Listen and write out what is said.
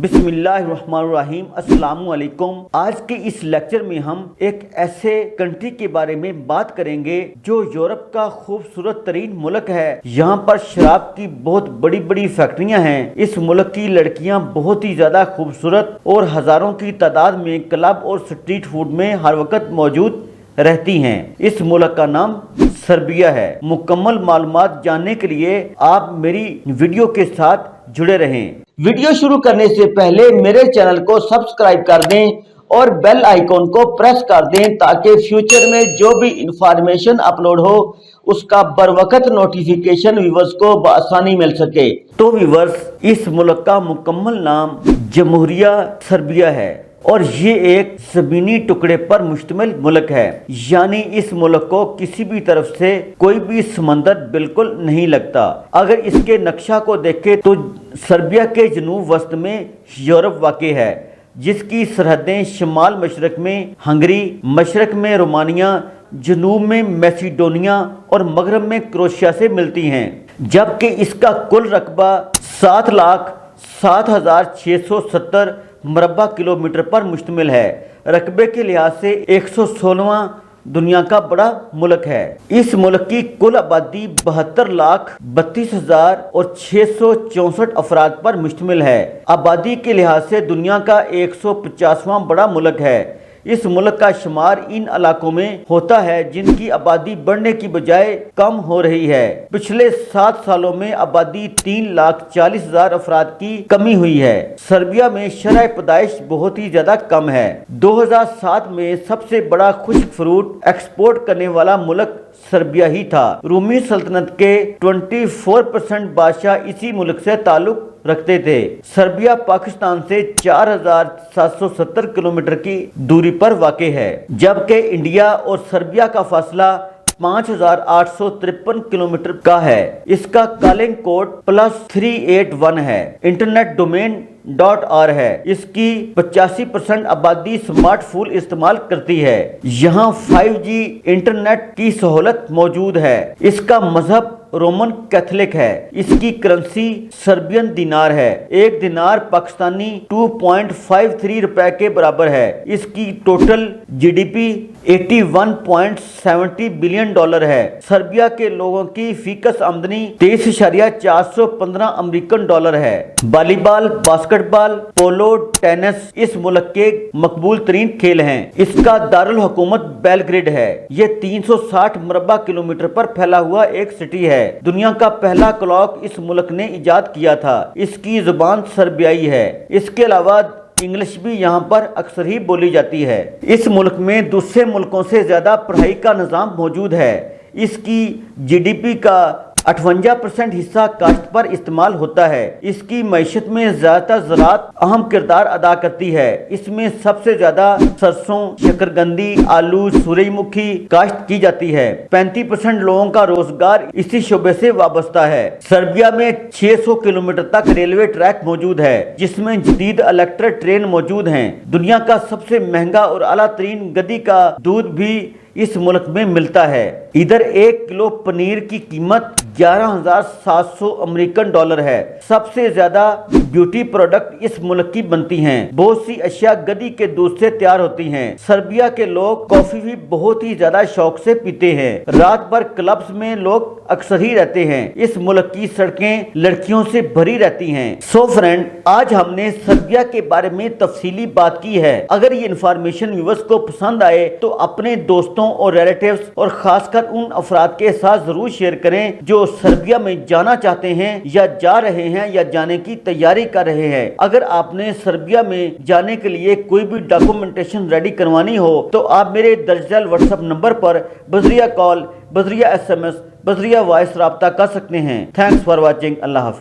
بسم اللہ الرحمن الرحیم۔ السلام علیکم۔ آج کے اس لیکچر میں ہم ایک ایسے کنٹری کے بارے میں بات کریں گے جو یورپ کا خوبصورت ترین ملک ہے۔ یہاں پر شراب کی بہت بڑی بڑی فیکٹریاں ہیں۔ اس ملک کی لڑکیاں بہت ہی زیادہ خوبصورت اور ہزاروں کی تعداد میں کلب اور سٹریٹ فوڈ میں ہر وقت موجود رہتی ہیں۔ اس ملک کا نام سربیا ہے۔ مکمل معلومات جاننے کے لیے آپ میری ویڈیو کے ساتھ جڑے رہیں۔ ویڈیو شروع کرنے سے پہلے میرے چینل کو سبسکرائب کر دیں اور بیل آئیکن کو پریس کر دیں تاکہ فیوچر میں جو بھی انفارمیشن اپلوڈ ہو اس کا بر وقت نوٹیفیکیشن ویورز کو بآسانی مل سکے۔ تو ویورز، اس ملک کا مکمل نام جمہوریہ سربیا ہے اور یہ ایک زمینی ٹکڑے پر مشتمل ملک ہے، یعنی اس ملک کو کسی بھی طرف سے کوئی بھی سمندر بالکل نہیں لگتا۔ اگر اس کے نقشہ کو دیکھیں تو سربیا کے جنوب وسط میں یورپ واقع ہے، جس کی سرحدیں شمال مشرق میں ہنگری، مشرق میں رومانیہ، جنوب میں میسیڈونیا اور مغرب میں کروشیا سے ملتی ہیں، جبکہ اس کا کل رقبہ 7,07,670 مربع کلومیٹر پر مشتمل ہے۔ رقبے کے لحاظ سے 116واں دنیا کا بڑا ملک ہے۔ اس ملک کی کل آبادی 72,32,664 افراد پر مشتمل ہے۔ آبادی کے لحاظ سے دنیا کا 150واں بڑا ملک ہے۔ اس ملک کا شمار ان علاقوں میں ہوتا ہے جن کی آبادی بڑھنے کی بجائے کم ہو رہی ہے۔ پچھلے 7 سالوں میں آبادی 3,40,000 افراد کی کمی ہوئی ہے۔ سربیا میں شرح پیدائش بہت ہی زیادہ کم ہے۔ 2007 میں سب سے بڑا خشک فروٹ ایکسپورٹ کرنے والا ملک سربیا ہی تھا۔ رومی سلطنت کے 24% بادشاہ اسی ملک سے تعلق رکھتے تھے۔ سربیا پاکستان سے 4,770 کلومیٹر کی دوری پر واقع ہے، جبکہ انڈیا اور سربیا کا فاصلہ 5,853 کلومیٹر کا ہے۔ اس کا کالنگ کوڈ +381 ہے۔ انٹرنیٹ ڈومین .r ہے۔ اس کی 85% آبادی سمارٹ فون استعمال کرتی ہے۔ یہاں 5G انٹرنیٹ کی سہولت موجود ہے۔ اس کا مذہب رومن کیتھولک ہے۔ اس کی کرنسی سربین دینار ہے۔ ایک دینار پاکستانی 2.53 روپے کے برابر ہے۔ اس کی ٹوٹل GDP 81.70 بلین ڈالر ہے۔ سربیا کے لوگوں کی فی کس آمدنی 23,415 امریکن ڈالر ہے۔ والی بال، باسکٹ بال، پولو، ٹینس اس ملک کے مقبول ترین کھیل ہیں۔ اس کا دارالحکومت بیلگریڈ ہے۔ یہ 360 مربع کلومیٹر پر پھیلا ہوا ایک سٹی ہے۔ دنیا کا پہلا کلاک اس ملک نے ایجاد کیا تھا۔ اس کی زبان سربیائی ہے۔ اس کے علاوہ انگلش بھی یہاں پر اکثر ہی بولی جاتی ہے۔ اس ملک میں دوسرے ملکوں سے زیادہ پڑھائی کا نظام موجود ہے۔ اس کی GDP کا 58% حصہ کاشت پر استعمال ہوتا ہے۔ اس کی معیشت میں زیادہ تر زراعت اہم کردار ادا کرتی ہے۔ اس میں سب سے زیادہ سرسوں، شکرگندی، آلو، سورج مکھی کاشت کی جاتی ہے۔ 35% لوگوں کا روزگار اسی شعبے سے وابستہ ہے۔ سربیا میں 600 کلومیٹر تک ریلوے ٹریک موجود ہے، جس میں جدید الیکٹرک ٹرین موجود ہیں۔ دنیا کا سب سے مہنگا اور اعلیٰ ترین گدی کا دودھ بھی اس ملک میں ملتا ہے۔ ادھر 1 کلو پنیر کی قیمت 11,700 امریکن ڈالر ہے۔ سب سے زیادہ بیوٹی پروڈکٹ اس ملک کی بنتی ہیں۔ بہت سی اشیاء گدی کے دودھ سے تیار ہوتی ہیں۔ سربیا کے لوگ کافی بھی بہت ہی زیادہ شوق سے پیتے ہیں۔ رات بھر کلبز میں لوگ اکثر ہی رہتے ہیں۔ اس ملک کی سڑکیں لڑکیوں سے بھری رہتی ہیں۔ سو فرینڈ، آج ہم نے سربیا کے بارے میں تفصیلی بات کی ہے۔ اگر یہ انفارمیشن ویورز کو پسند آئے تو اپنے دوستوں اور ریلیٹیوز اور خاص کر ان افراد کے ساتھ ضرور شیئر کریں جو سربیا میں جانا چاہتے ہیں یا جا رہے ہیں یا جانے کی تیاری کر رہے ہیں۔ اگر آپ نے سربیا میں جانے کے لیے کوئی بھی ڈاکومنٹیشن ریڈی کروانی ہو تو آپ میرے درج ذیل واٹس ایپ نمبر پر بذریعہ کال، بذریعہ SMS، بذریعہ وائس رابطہ کر سکتے ہیں۔ Thanks for watching. اللہ حافظ۔